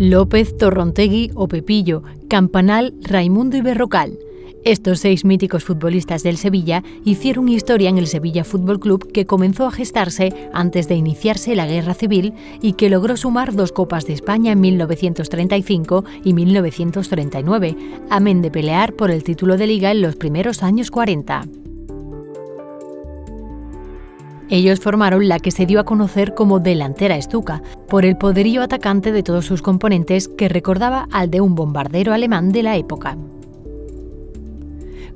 López, Torrontegui o Pepillo, Campanal, Raimundo y Berrocal. Estos 6 míticos futbolistas del Sevilla hicieron historia en el Sevilla Fútbol Club, que comenzó a gestarse antes de iniciarse la Guerra Civil y que logró sumar 2 Copas de España en 1935 y 1939, amén de pelear por el título de Liga en los primeros años 40. Ellos formaron la que se dio a conocer como delantera estuca, por el poderío atacante de todos sus componentes que recordaba al de un bombardero alemán de la época.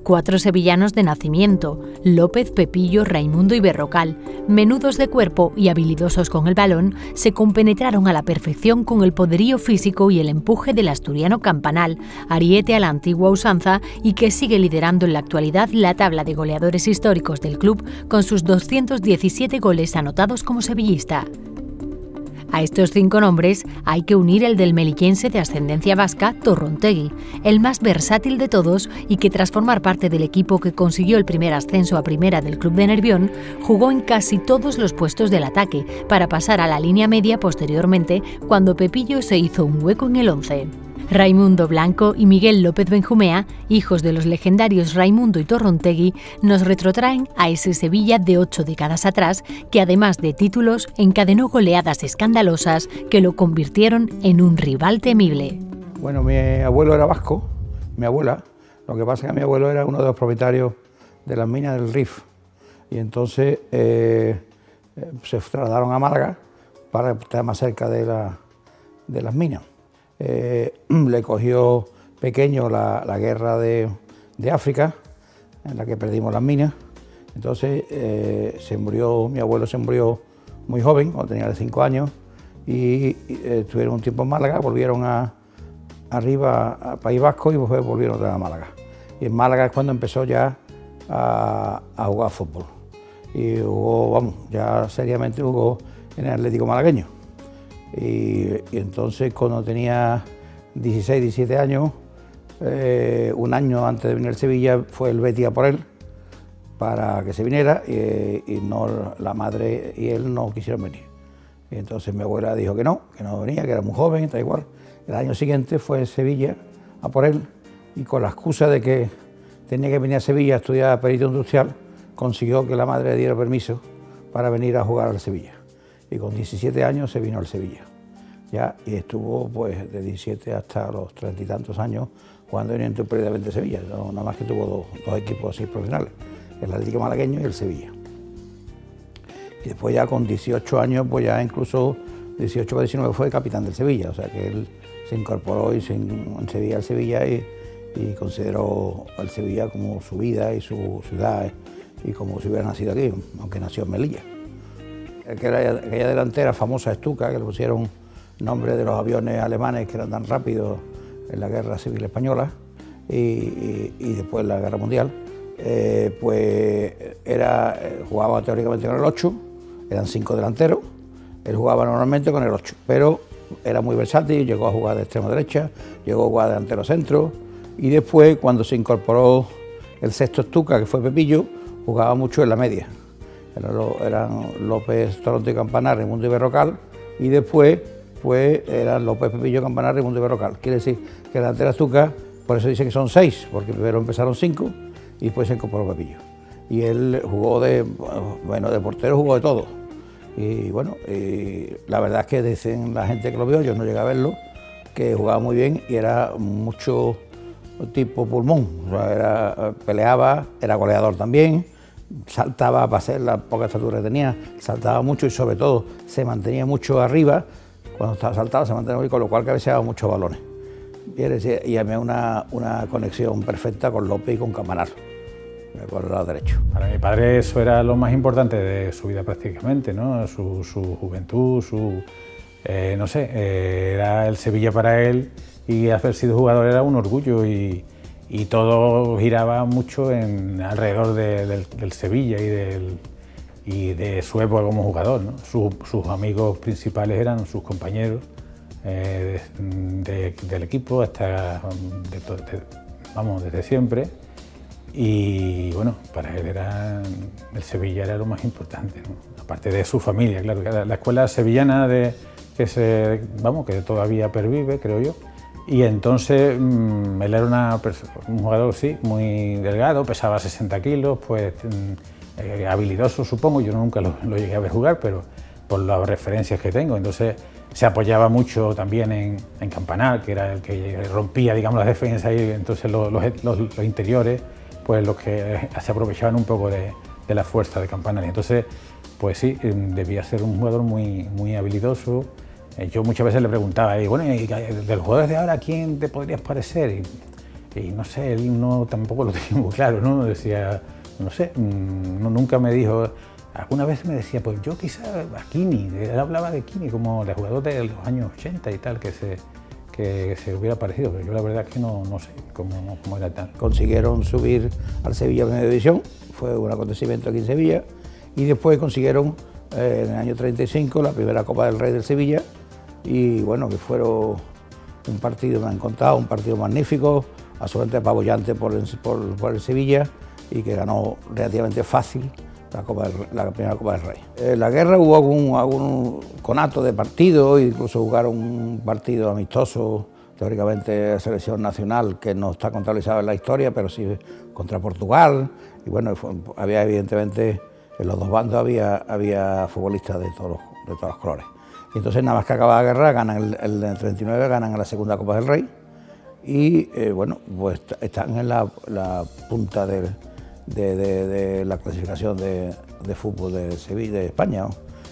4 sevillanos de nacimiento: López, Pepillo, Raimundo y Berrocal, menudos de cuerpo y habilidosos con el balón, se compenetraron a la perfección con el poderío físico y el empuje del asturiano Campanal, ariete a la antigua usanza y que sigue liderando en la actualidad la tabla de goleadores históricos del club con sus 217 goles anotados como sevillista. A estos 5 nombres hay que unir el del melillense de ascendencia vasca, Torrontegui, el más versátil de todos y que tras formar parte del equipo que consiguió el primer ascenso a primera del club de Nervión, jugó en casi todos los puestos del ataque para pasar a la línea media posteriormente cuando Pepillo se hizo un hueco en el 11. Raimundo Blanco y Miguel López Benjumea, hijos de los legendarios Raimundo y Torrontegui, nos retrotraen a ese Sevilla de 8 décadas atrás, que además de títulos encadenó goleadas escandalosas que lo convirtieron en un rival temible. Bueno, mi abuelo era vasco, mi abuela. Lo que pasa es que mi abuelo era uno de los propietarios de las minas del Rif. Y entonces se trasladaron a Málaga para estar más cerca de las minas. Le cogió pequeño la guerra de África, en la que perdimos las minas. Entonces mi abuelo se murió muy joven, cuando tenía 5 años, y estuvieron un tiempo en Málaga, volvieron arriba a País Vasco y después volvieron otra vez a Málaga. Y en Málaga es cuando empezó ya a jugar fútbol. Y jugó, ya seriamente jugó en el Atlético malagueño. Y entonces cuando tenía 16, 17 años, un año antes de venir al Sevilla, fue el Betis a por él para que se viniera y no, la madre y él no quisieron venir. Y entonces mi abuela dijo que no venía, que era muy joven, da igual. El año siguiente fue Sevilla a por él y con la excusa de que tenía que venir a Sevilla a estudiar perito industrial, consiguió que la madre le diera permiso para venir a jugar al Sevilla. Y con 17 años se vino al Sevilla, ya, y estuvo pues de 17 hasta los 30 y tantos años jugando ininterrumpidamente Sevilla, nada más que tuvo dos equipos así profesionales, el Atlético malagueño y el Sevilla. Y después ya con 18 años, pues ya incluso 18 o 19 fue capitán del Sevilla, o sea que él se incorporó y en Sevilla al Sevilla y consideró al Sevilla como su vida y su ciudad y como si hubiera nacido aquí, aunque nació en Melilla. Aquella delantera famosa Stuka, que le pusieron nombre de los aviones alemanes que eran tan rápidos en la Guerra Civil Española y después en la Guerra Mundial, pues jugaba teóricamente con el 8, eran 5 delanteros, él jugaba normalmente con el 8, pero era muy versátil, llegó a jugar de extremo derecha, llegó a jugar de delantero centro y después cuando se incorporó el sexto Stuka, que fue Pepillo, jugaba mucho en la media. Eran López, Torrontegui, Campanal, Raimundo y Berrocal, y después pues eran López, Pepillo, Campanal, Raimundo y Berrocal. Quiere decir que la delantera Stuka, por eso dice que son 6, porque primero empezaron 5 y después se incorporó Pepillo. Y él jugó de portero, jugó de todo. Y bueno, la verdad es que dicen la gente que lo vio, yo no llegué a verlo, que jugaba muy bien y era mucho tipo pulmón, o sea, peleaba, era goleador también. Saltaba, para ser la poca estatura que tenía, saltaba mucho y sobre todo se mantenía mucho arriba, cuando saltaba se mantenía muy, con lo cual cabeceaba muchos balones. Y había una conexión perfecta con López y con Campanal, por el lado derecho. Para mi padre eso era lo más importante de su vida prácticamente, ¿no? Su juventud, no sé, era el Sevilla para él y haber sido jugador era un orgullo y todo giraba mucho alrededor del Sevilla y de su época como jugador, ¿no? Sus amigos principales eran sus compañeros del equipo desde siempre. Y bueno, para él el Sevilla era lo más importante, ¿no? Aparte de su familia, claro. La escuela sevillana de que todavía pervive, creo yo. Y entonces él era un jugador, sí, muy delgado, pesaba 60 kilos, pues habilidoso, supongo. Yo nunca lo llegué a ver jugar, pero por las referencias que tengo. Entonces se apoyaba mucho también en Campanar, que era el que rompía, digamos, las defensas, y entonces los interiores, pues los que se aprovechaban un poco de la fuerza de Campanar. Y entonces, pues sí, debía ser un jugador muy habilidoso. Yo muchas veces le preguntaba, bueno, ¿y de los jugadores de ahora a quién te podrías parecer? Y no sé, él tampoco lo tenía muy claro, ¿no? Decía, no sé, nunca me dijo. Alguna vez me decía, pues yo quizá a Kini, él hablaba de Kini como de jugador de los años 80 y tal, que se hubiera parecido, pero yo la verdad es que no sé cómo era tal. Consiguieron subir al Sevilla a Primera División, fue un acontecimiento aquí en Sevilla, y después consiguieron en el año 35 la primera Copa del Rey del Sevilla, y bueno, que fueron un partido, me han contado, un partido magnífico, absolutamente apabullante por el Sevilla, y que ganó relativamente fácil la primera Copa del Rey. En la guerra hubo algún conato de partido, incluso jugaron un partido amistoso, teóricamente de selección nacional, que no está contabilizado en la historia, pero sí contra Portugal, y bueno, había evidentemente, en los dos bandos había futbolistas de todos los colores. Y entonces nada más que acaba la guerra, ganan el 39, ganan la segunda Copa del Rey, y bueno, pues están en la punta de la clasificación de fútbol de Sevilla, de España, ¿no?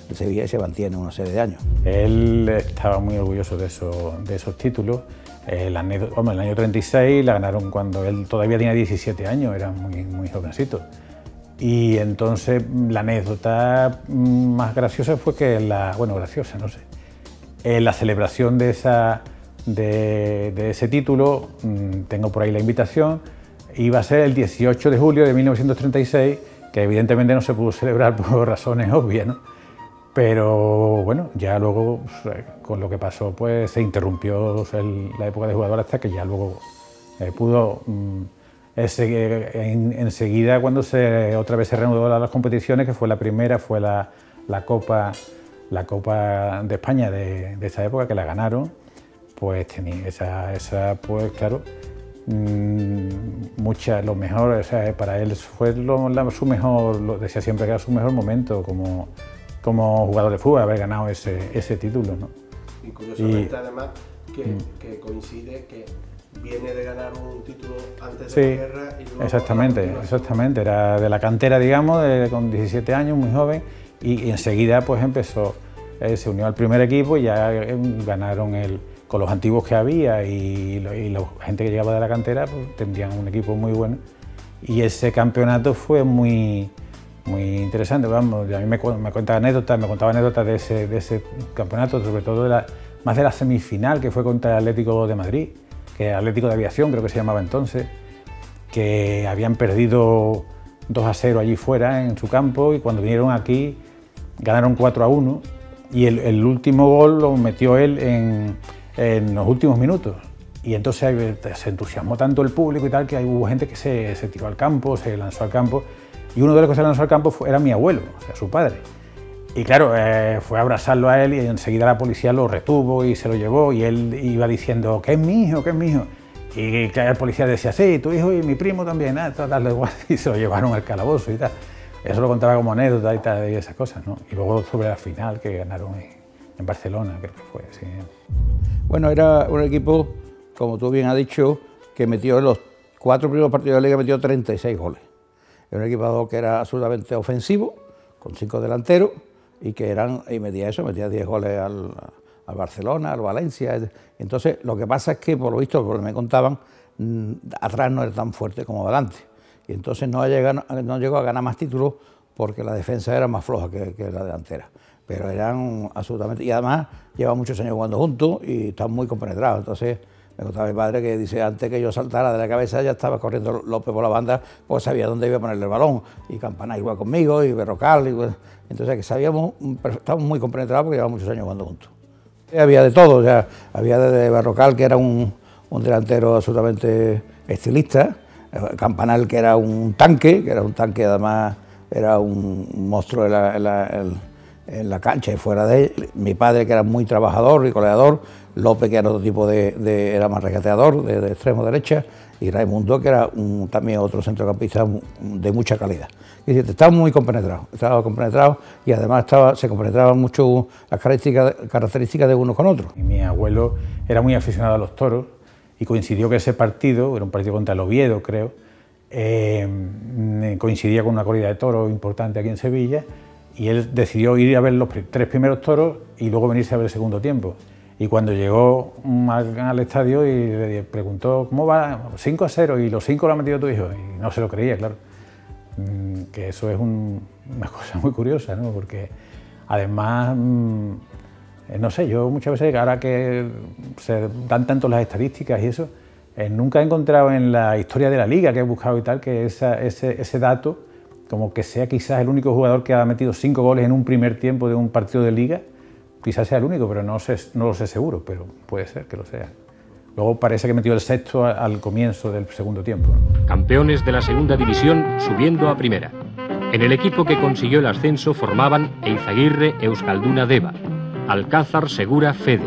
El Sevilla se mantiene una serie de años. Él estaba muy orgulloso de esos títulos. El año 36 la ganaron cuando él todavía tenía 17 años, era muy jovencito. Y entonces la anécdota más graciosa fue que graciosa, no sé. La celebración de ese título, tengo por ahí la invitación, iba a ser el 18 de julio de 1936, que evidentemente no se pudo celebrar por razones obvias, ¿no? Pero bueno, ya luego, con lo que pasó, pues se interrumpió la época de jugador hasta que ya luego pudo, enseguida, cuando otra vez se reanudaron las competiciones, que fue la primera, fue la Copa de España de esa época, que la ganaron, pues tenía pues claro, lo mejor, o sea, para él fue su mejor, lo decía siempre que era su mejor momento como jugador de fútbol, haber ganado ese título, ¿no? Y curiosamente además que coincide que viene de ganar un título antes de la guerra y luego... Exactamente, era de la cantera, digamos, con 17 años, muy joven, y enseguida pues empezó, se unió al primer equipo y ya ganaron con los antiguos que había y la gente que llegaba de la cantera, pues tendrían un equipo muy bueno. Y ese campeonato fue muy interesante. Vamos, a mí me contaba anécdotas de ese campeonato, sobre todo más de la semifinal, que fue contra el Atlético de Madrid, que era Atlético de Aviación, creo que se llamaba entonces, que habían perdido 2-0 allí fuera en su campo, y cuando vinieron aquí ganaron 4-1, y el último gol lo metió él en los últimos minutos. Y entonces se entusiasmó tanto el público y tal, que hubo gente que se tiró al campo, se lanzó al campo, y uno de los que se lanzó al campo era mi abuelo, o sea, su padre. Y claro, fue a abrazarlo a él, y enseguida la policía lo retuvo y se lo llevó, y él iba diciendo, ¿qué es mi hijo? ¿Qué es mi hijo? Y claro, el policía decía, sí, tu hijo y mi primo también, darle igual, y se lo llevaron al calabozo y tal. Eso lo contaba como anécdota y tal, y esas cosas, ¿no? Y luego sobre la final que ganaron en Barcelona, creo que fue, sí. Bueno, era un equipo, como tú bien has dicho, que metió en los 4 primeros partidos de la Liga, metió 36 goles. Era un equipo que era absolutamente ofensivo, con 5 delanteros, y metía 10 goles al Barcelona, al Valencia. Entonces, lo que pasa es que, por lo visto, por lo que me contaban, atrás no era tan fuerte como adelante. Y entonces no llegó a ganar más títulos porque la defensa era más floja que la delantera. Pero eran absolutamente... Y además, llevan muchos años jugando juntos y están muy compenetrados. Entonces, me contaba mi padre que dice, antes que yo saltara de la cabeza, ya estaba corriendo López por la banda, pues sabía dónde iba a ponerle el balón. Y Campanar igual conmigo, y Berrocal. Entonces, que estábamos muy compenetrados porque llevaban muchos años jugando juntos. Había de todo, o sea, había desde Berrocal, que era un delantero absolutamente estilista, Campanar, que era un tanque además era un monstruo en en la cancha y fuera de él, mi padre que era muy trabajador y goleador, López que era otro tipo era más regateador, de extremo derecha, y Raimundo que era también otro centrocampista de mucha calidad. Y estaba muy compenetrado y además se compenetraban mucho las características de uno con otro. Y mi abuelo era muy aficionado a los toros y coincidió que ese partido, era un partido contra el Oviedo creo, coincidía con una corrida de toros importante aquí en Sevilla, y él decidió ir a ver los 3 primeros toros y luego venirse a ver el segundo tiempo. Y cuando llegó al estadio y le preguntó ¿cómo va? 5-0 y los 5 lo ha metido tu hijo, y no se lo creía, claro. Que eso es una cosa muy curiosa, ¿no? Porque además, no sé, yo muchas veces, ahora que se dan tanto las estadísticas y eso, nunca he encontrado en la historia de la liga que he buscado y tal, que ese dato, como que sea quizás el único jugador que ha metido 5 goles en un primer tiempo de un partido de liga, quizás sea el único, pero no lo sé seguro, pero puede ser que lo sea. Luego parece que metió el 6º al comienzo del segundo tiempo. Campeones de la segunda división subiendo a primera. En el equipo que consiguió el ascenso formaban Eizaguirre, Euskalduna, Deva, Alcázar, Segura, Fede,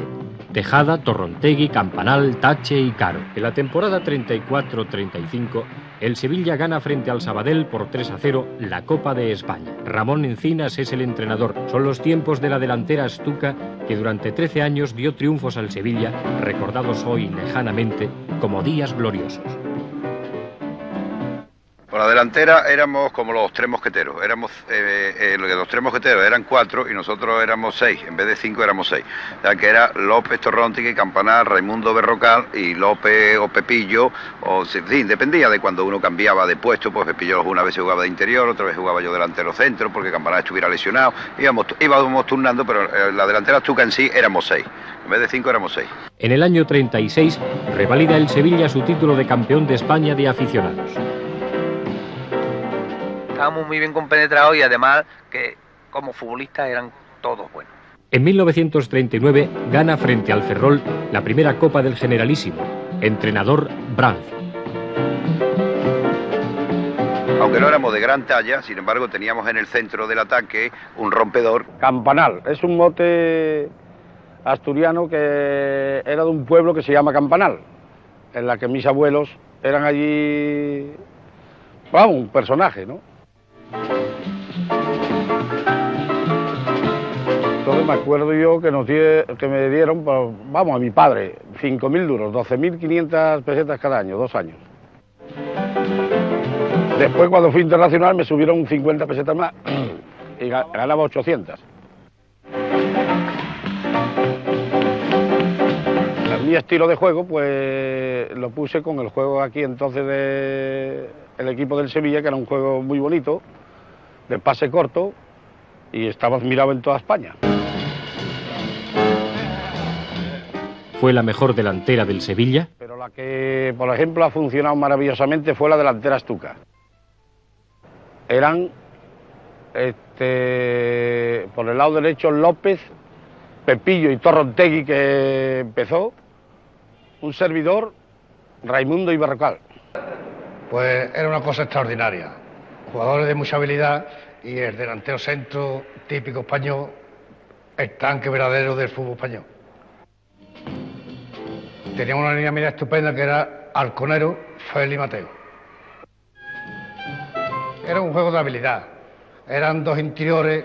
Tejada, Torrontegui, Campanal, Tache y Caro. En la temporada 34-35, el Sevilla gana frente al Sabadell por 3-0 la Copa de España. Ramón Encinas es el entrenador. Son los tiempos de la delantera Stuka que durante 13 años dio triunfos al Sevilla, recordados hoy lejanamente como días gloriosos. Por la delantera éramos como los 3 mosqueteros, los 3 mosqueteros eran 4 y nosotros éramos 6, en vez de 5 éramos 6. O sea que era López, Torrontegui, Campanal, Raimundo Berrocal y López o Pepillo, sí, dependía de cuando uno cambiaba de puesto, pues Pepillo una vez jugaba de interior, otra vez jugaba yo delantero centro, porque Campanal estuviera lesionado, íbamos turnando, pero la delantera Stuka en sí éramos 6, en vez de 5 éramos 6. En el año 36 revalida el Sevilla su título de campeón de España de aficionados. Estábamos muy bien compenetrados y además que como futbolistas eran todos buenos. En 1939 gana frente al Ferrol la primera Copa del Generalísimo. Entrenador Brandt. Aunque no éramos de gran talla, sin embargo teníamos en el centro del ataque un rompedor. Campanal, es un mote asturiano que era de un pueblo que se llama Campanal, en la que mis abuelos eran allí, vamos, un personaje, ¿no? Entonces me acuerdo yo que me dieron, vamos, a mi padre, 5.000 duros, 12.500 pesetas cada año, 2 años. Después, cuando fui internacional, me subieron 50 pesetas más y ganaba 800. Mi estilo de juego, pues lo puse con el juego aquí entonces del equipo del Sevilla, que era un juego muy bonito, de pase corto, y estaba admirado en toda España. ¿Fue la mejor delantera del Sevilla? Pero la que, por ejemplo, ha funcionado maravillosamente fue la delantera Stuka. Eran, por el lado derecho, López, Pepillo y Torrontegui, que empezó, un servidor, Raimundo y Berrocal. Pues era una cosa extraordinaria. Jugadores de mucha habilidad y el delantero centro típico español, el tanque verdadero del fútbol español. Teníamos una línea media estupenda que era Alconero, Félix y Mateo. Era un juego de habilidad. Eran 2 interiores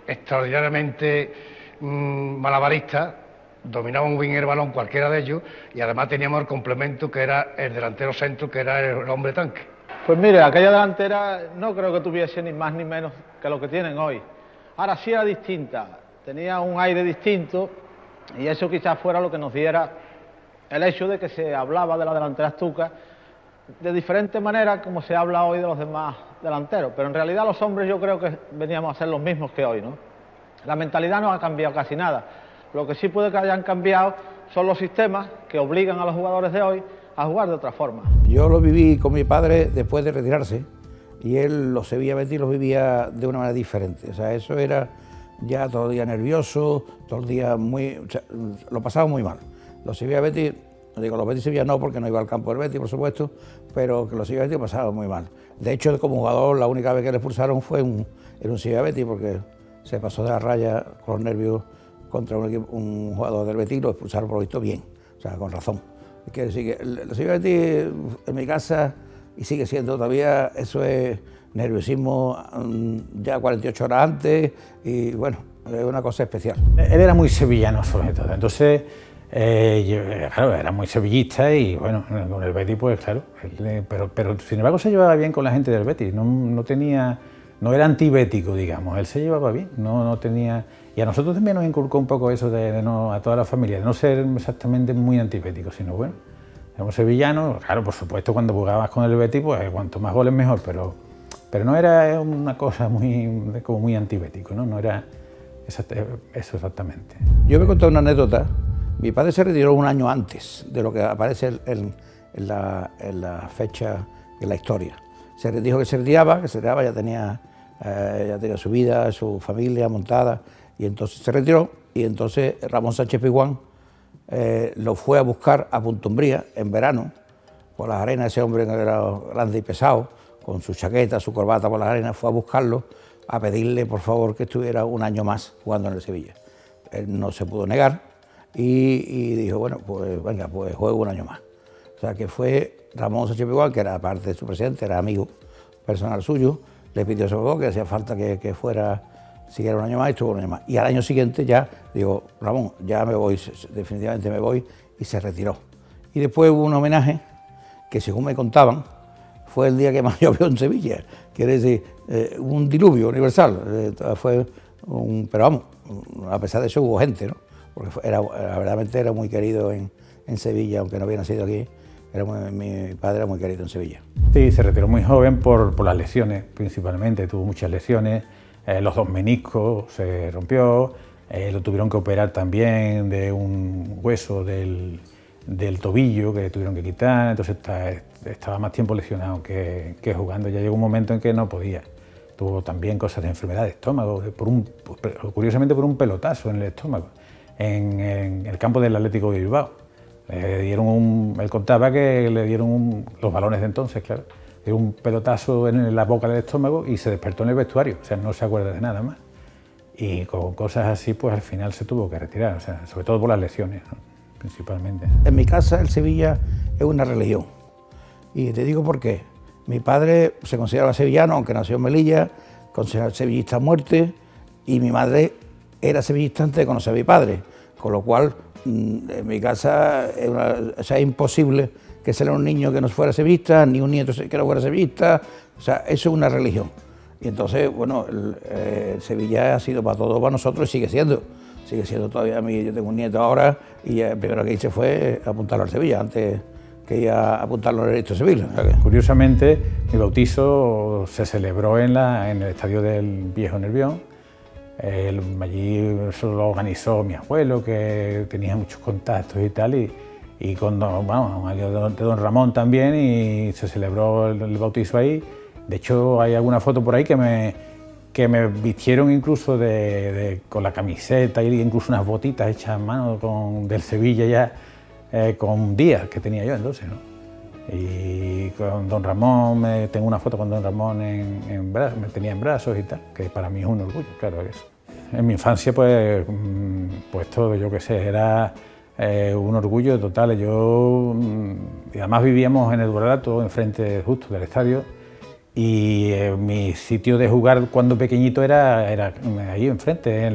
extraordinariamente malabaristas, dominaban muy bien el balón cualquiera de ellos, y además teníamos el complemento que era el delantero centro, que era el hombre tanque. Pues mire, aquella delantera no creo que tuviese ni más ni menos que lo que tienen hoy. Ahora sí era distinta, tenía un aire distinto, y eso quizás fuera lo que nos diera el hecho de que se hablaba de la delantera Stuka de diferente manera como se habla hoy de los demás delanteros, pero en realidad los hombres yo creo que veníamos a ser los mismos que hoy, ¿no? La mentalidad no ha cambiado casi nada. Lo que sí puede que hayan cambiado son los sistemas que obligan a los jugadores de hoy a jugar de otra forma. Yo lo viví con mi padre después de retirarse, y él los Sevilla Betis los vivía de una manera diferente. O sea, eso era ya todo el día nervioso, todo el día lo pasaba muy mal. Los Sevilla Betis, digo los Betis Sevilla no, porque no iba al campo del Betis, por supuesto, pero que los Sevilla Betis pasaban muy mal. De hecho, como jugador, la única vez que le expulsaron fue en un Sevilla Betis, porque se pasó de la raya con los nervios contra un jugador del Betis, lo expulsaron por lo visto bien, o sea, con razón. Quiere decir que el señor Betis en mi casa, y sigue siendo todavía, eso es nerviosismo ya 48 horas antes, y bueno, es una cosa especial. Él era muy sevillano sobre todo, entonces claro, era muy sevillista y bueno, con el Betis pues claro, pero sin embargo se llevaba bien con la gente del Betis, no era antibético, digamos, él se llevaba bien, no tenía... Y a nosotros también nos inculcó un poco eso a toda la familia, de no ser exactamente muy antibético, sino bueno, éramos sevillanos, claro, por supuesto cuando jugabas con el Betis, pues cuanto más goles mejor, pero no era una cosa como muy antibético, ¿no? No era eso exactamente. Yo me conté una anécdota. Mi padre se retiró un año antes de lo que aparece en la fecha, en la historia. Dijo que se retiraba, ya tenía su vida, su familia montada, y entonces se retiró, y entonces Ramón Sánchez Pizjuán lo fue a buscar a Punta Umbría en verano, por las arenas. Ese hombre que era grande y pesado, con su chaqueta, su corbata por las arenas, fue a buscarlo, a pedirle por favor que estuviera un año más jugando en el Sevilla. Él no se pudo negar y dijo, bueno, pues venga, pues juego un año más. O sea que fue Ramón Sánchez Pizjuán, que era parte de su presidente, era amigo personal suyo, le pidió sobre todo que hacía falta que fuera, siguiera un año más, y estuvo un año más. Y al año siguiente ya digo, Ramón, ya me voy, definitivamente me voy, y se retiró. Y después hubo un homenaje que, según me contaban, fue el día que más llovió en Sevilla, quiere decir, un diluvio universal, pero vamos, a pesar de eso hubo gente, ¿no? Porque verdaderamente era muy querido en Sevilla, aunque no había nacido aquí, mi padre era muy querido en Sevilla. Sí, se retiró muy joven por las lesiones, principalmente, tuvo muchas lesiones, los 2 meniscos se rompió, lo tuvieron que operar también de un hueso del tobillo que tuvieron que quitar, entonces estaba más tiempo lesionado que jugando. Ya llegó un momento en que no podía. Tuvo también cosas de enfermedad de estómago, curiosamente por un pelotazo en el estómago, en el campo del Atlético de Bilbao. Él contaba que le dieron los balones de entonces, claro, le dieron un pelotazo en la boca del estómago y se despertó en el vestuario, o sea, no se acuerda de nada más. Y con cosas así, pues al final se tuvo que retirar, o sea, sobre todo por las lesiones, ¿no? Principalmente. En mi casa el Sevilla es una religión, y te digo por qué. Mi padre se consideraba sevillano, aunque nació en Melilla, consideraba sevillista a muerte, y mi madre era sevillista antes de conocer a mi padre, con lo cual en mi casa es imposible que saliera un niño que no fuera sevillista, ni un nieto que no fuera sevillista, o sea, eso es una religión. Y entonces, bueno, el Sevilla ha sido para todos, para nosotros, y sigue siendo todavía. Yo tengo un nieto ahora, y el primero que hice fue apuntarlo al Sevilla, antes que ir a apuntarlo al registro civil. O sea que... Curiosamente, mi bautizo se celebró en el estadio del Viejo Nervión. Allí eso lo organizó mi abuelo, que tenía muchos contactos y tal, y con don Ramón también, y se celebró el bautizo ahí. De hecho, hay alguna foto por ahí que me vistieron incluso con la camiseta, y incluso unas botitas hechas a mano del Sevilla ya, con Díaz, que tenía yo entonces, ¿no? Y con don Ramón, tengo una foto con don Ramón me tenía en brazos y tal, que para mí es un orgullo, claro que eso. En mi infancia, pues todo, yo qué sé, era un orgullo total. Y además vivíamos en el Buralato, enfrente justo del estadio, y mi sitio de jugar cuando pequeñito era ahí enfrente,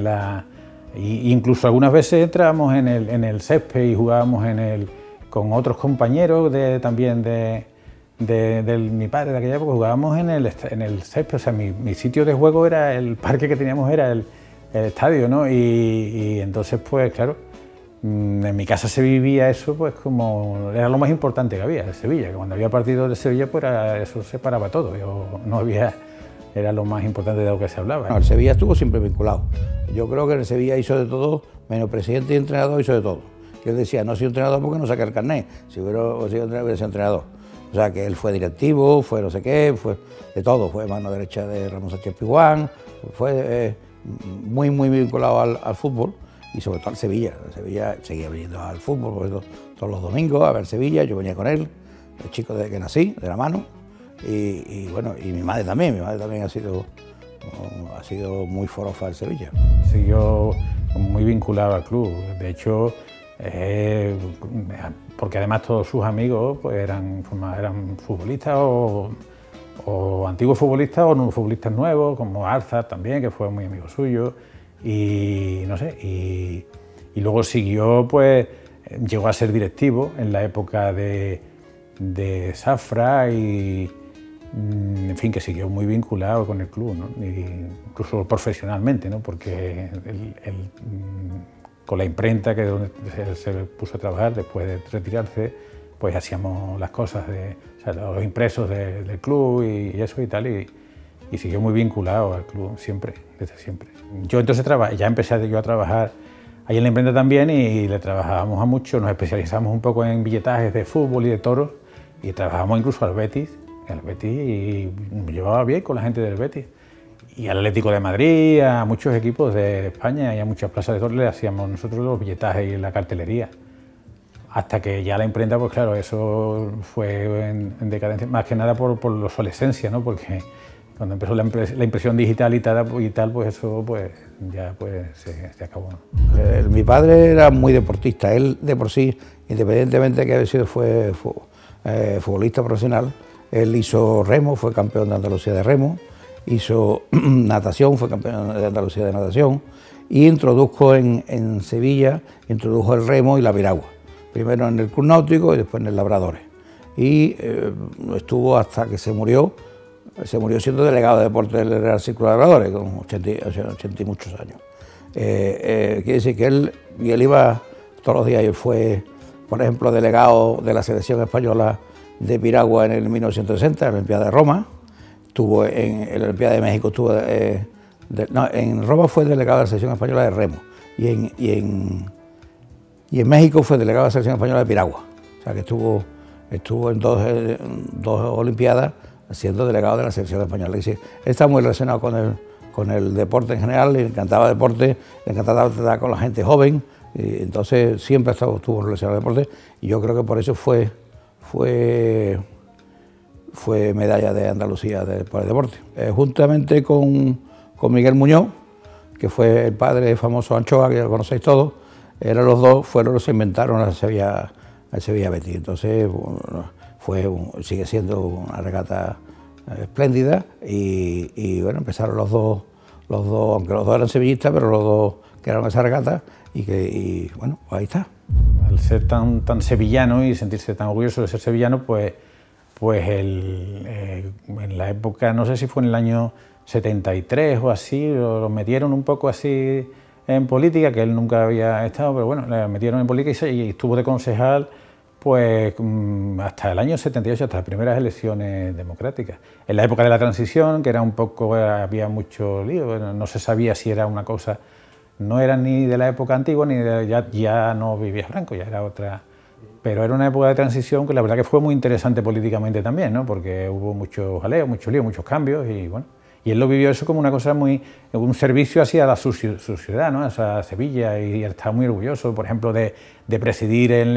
incluso algunas veces entrábamos en el césped y jugábamos con otros compañeros también de mi padre de aquella época, jugábamos en el césped. O sea, mi sitio de juego era el parque que teníamos, era el estadio, ¿no? Y entonces, pues claro, en mi casa se vivía eso, pues como era lo más importante que había, de Sevilla, que cuando había partidos de Sevilla, pues eso se paraba todo, era lo más importante de lo que se hablaba. No, el Sevilla estuvo siempre vinculado. Yo creo que el Sevilla hizo de todo, menos presidente y entrenador hizo de todo. Y él decía, no soy entrenador porque no saqué el carnet, si hubiera sido entrenador, hubiera sido entrenador. O sea, que él fue directivo, fue no sé qué, fue de todo, fue mano derecha de Ramón Sánchez Pizjuán, fue muy vinculado al fútbol, y sobre todo al Sevilla. El Sevilla seguía viniendo al fútbol, por eso, todos los domingos a ver Sevilla, yo venía con él, el chico desde que nací, de la mano, y bueno, y mi madre también ha sido ha sido muy forofa el Sevilla. Siguió muy vinculado al club, de hecho, porque además todos sus amigos pues, eran futbolistas o antiguos futbolistas o no futbolistas nuevos, como Arza también, que fue muy amigo suyo, y no sé, y luego siguió, pues, llegó a ser directivo en la época de Zafra y, en fin, que siguió muy vinculado con el club, ¿no? Incluso profesionalmente, ¿no? Porque con la imprenta que donde se puso a trabajar después de retirarse, pues hacíamos las cosas, o sea, los impresos del club y eso y tal, y siguió muy vinculado al club siempre, desde siempre. Yo entonces ya empecé a trabajar ahí en la imprenta también y le trabajábamos a mucho, nos especializamos un poco en billetajes de fútbol y de toros y trabajábamos incluso al Betis y me llevaba bien con la gente del Betis. Y al Atlético de Madrid, a muchos equipos de España y a muchas plazas de toros le hacíamos nosotros los billetajes y la cartelería. Hasta que ya la imprenta, pues claro, eso fue en decadencia, más que nada por la obsolescencia, ¿no? Porque cuando empezó la impresión digital y tal, pues eso pues, ya pues, se acabó, ¿no? Mi padre era muy deportista, él de por sí, independientemente de que había sido futbolista profesional, él hizo remo, fue campeón de Andalucía de remo, hizo natación, fue campeón de Andalucía de natación, y introdujo en Sevilla, introdujo el remo y la piragua, primero en el Club Náutico y después en el Labradores. Y estuvo hasta que se murió siendo delegado de deporte del Real Círculo de Labradores, con 80 y muchos años. Quiere decir que él iba todos los días, y fue, por ejemplo, delegado de la selección española de piragua en el 1960, en la Olimpiada de Roma. Estuvo en la Olimpiada de México, en Roma fue delegado de la selección española de remo, y en México fue delegado de la selección española de piragua. O sea que estuvo en dos Olimpiadas siendo delegado de la selección española. Es decir, él está muy relacionado con el deporte en general, le encantaba el deporte, le encantaba tratar con la gente joven, y entonces siempre estuvo relacionado al deporte, y yo creo que por eso fue medalla de Andalucía por el deporte. Juntamente con Miguel Muñoz, que fue el padre del famoso Anchoa, que ya lo conocéis todos, los dos fueron los que inventaron el Sevilla Betis. Entonces sigue siendo una regata espléndida y bueno, empezaron los dos, aunque los dos eran sevillistas, pero los dos crearon esa regata y bueno, pues ahí está. Al ser tan sevillano y sentirse tan orgulloso de ser sevillano, pues en la época, no sé si fue en el año 73 o así, lo metieron un poco así en política, que él nunca había estado, pero bueno, le metieron en política y estuvo de concejal pues hasta el año 78, hasta las primeras elecciones democráticas. En la época de la transición, que era un poco, había mucho lío, no se sabía si era una cosa, no era ni de la época antigua, ni ya no vivía Franco, ya era otra. Pero era una época de transición que la verdad que fue muy interesante políticamente también, ¿no? Porque hubo mucho jaleo, mucho lío, muchos cambios y bueno. Y él lo vivió eso como una cosa un servicio hacia su ciudad, ¿no? O sea, Sevilla, y estaba muy orgulloso, por ejemplo, de presidir en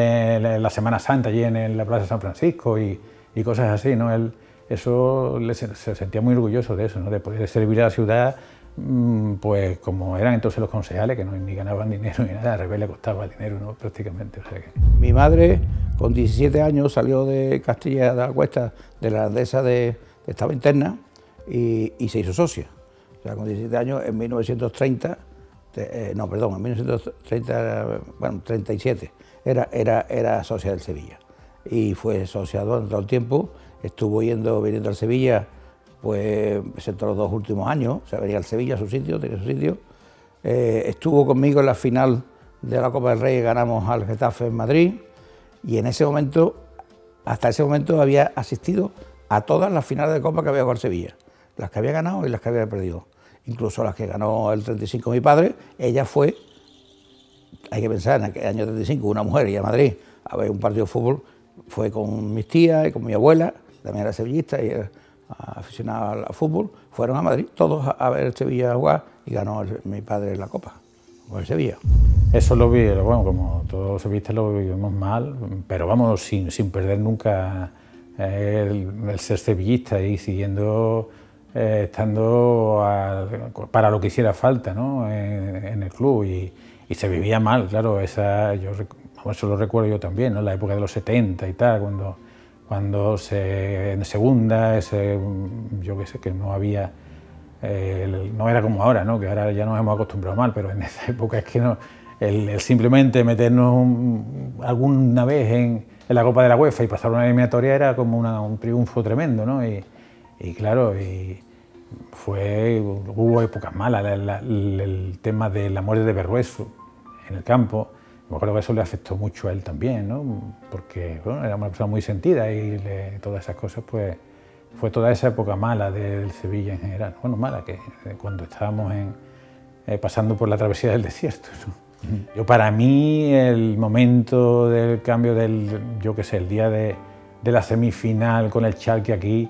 la Semana Santa allí en la Plaza de San Francisco y cosas así, ¿no? Él se sentía muy orgulloso de eso, ¿no? De poder servir a la ciudad, pues como eran entonces los concejales, que no ni ganaban dinero ni nada, al revés le costaba dinero, ¿no? Prácticamente. O sea que... Mi madre, con 17 años, salió de Castilla de la Cuesta, de la Landesa que estaba interna, y se hizo socia. O sea, con 17 años, en 1930, en 1937, era socia del Sevilla. Y fue socia durante todo el tiempo, estuvo viniendo al Sevilla, pues, excepto los 2 últimos años, o sea, venía al Sevilla, tenía su sitio. Estuvo conmigo en la final de la Copa del Rey, ganamos al Getafe en Madrid, y en ese momento, hasta ese momento, había asistido a todas las finales de Copa que había jugado Sevilla, las que había ganado y las que había perdido, incluso las que ganó el 35 mi padre. Ella fue, hay que pensar, en aquel año 35, una mujer y a Madrid a ver un partido de fútbol, fue con mis tías y con mi abuela, también era sevillista y era aficionada al fútbol, fueron a Madrid todos a ver el Sevilla jugar y ganó mi padre la Copa con el Sevilla. Eso lo vi, bueno, como todos los sevillistas lo vivimos mal, pero vamos, sin perder nunca el ser sevillista y siguiendo estando para lo que hiciera falta, ¿no? en el club, y se vivía mal, claro, eso lo recuerdo yo también, ¿no? La época de los 70 y tal, cuando en segunda, yo qué sé, que no había, no era como ahora, ¿no? Que ahora ya nos hemos acostumbrado mal, pero en esa época es que no, el simplemente meternos alguna vez en la Copa de la UEFA y pasar una eliminatoria era como un triunfo tremendo, ¿no? Y claro, hubo épocas malas, el tema de la muerte de Berrueso en el campo. Me acuerdo que eso le afectó mucho a él también, ¿no? Porque bueno, era una persona muy sentida y todas esas cosas, pues fue toda esa época mala del Sevilla en general. Bueno, mala, que cuando estábamos pasando por la travesía del desierto, ¿no? Yo, para mí, el momento del cambio yo qué sé, el día de la semifinal con el Schalke aquí,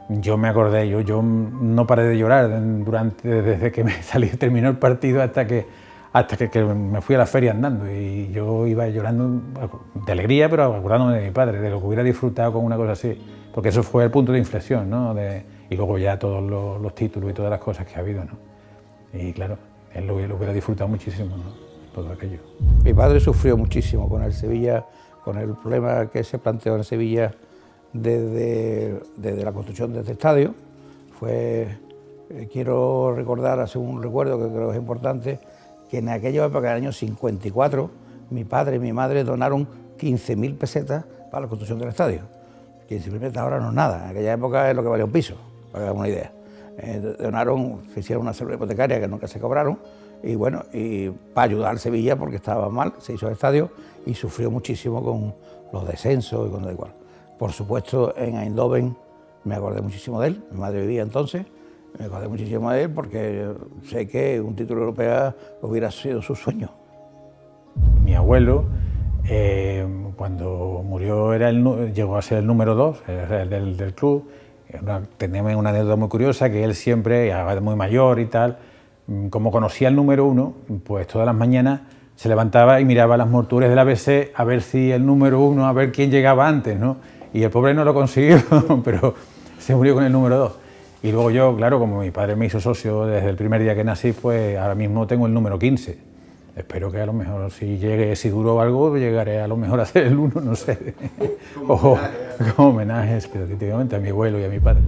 yo me acordé, yo no paré de llorar desde que terminó el partido hasta que me fui a la feria andando, y yo iba llorando de alegría, pero acordándome de mi padre, de lo que hubiera disfrutado con una cosa así, porque eso fue el punto de inflexión, ¿no? Y luego ya todos los títulos y todas las cosas que ha habido, ¿no? Y claro, él lo hubiera disfrutado muchísimo, ¿no? Todo aquello. Mi padre sufrió muchísimo con el Sevilla, con el problema que se planteó en Sevilla desde la construcción de este estadio. Quiero recordar, hacer un recuerdo que creo que es importante, que en aquella época, en el año 54, mi padre y mi madre donaron 15.000 pesetas para la construcción del estadio. 15.000 pesetas ahora no es nada, en aquella época es lo que valía un piso, para que hagan una idea. Donaron, se hicieron una célula hipotecaria que nunca se cobraron, y bueno, y para ayudar al Sevilla, porque estaba mal, se hizo el estadio y sufrió muchísimo con los descensos y con lo igual. Por supuesto, en Eindhoven me acordé muchísimo de él, mi madre vivía entonces, me acordé muchísimo de él porque sé que un título europeo hubiera sido su sueño. Mi abuelo, cuando murió, llegó a ser el número 2 del club. Tenemos una anécdota muy curiosa, que él siempre, muy mayor y tal, como conocía el número 1, pues todas las mañanas se levantaba y miraba las mortuorias del ABC a ver si el número 1, a ver quién llegaba antes, ¿no? Y el pobre no lo consiguió, pero se murió con el número 2. Y luego yo, claro, como mi padre me hizo socio desde el primer día que nací, pues ahora mismo tengo el número 15. Espero que a lo mejor, si duró algo, llegaré a lo mejor a ser el 1, no sé. Como homenaje, efectivamente, a mi abuelo y a mi padre.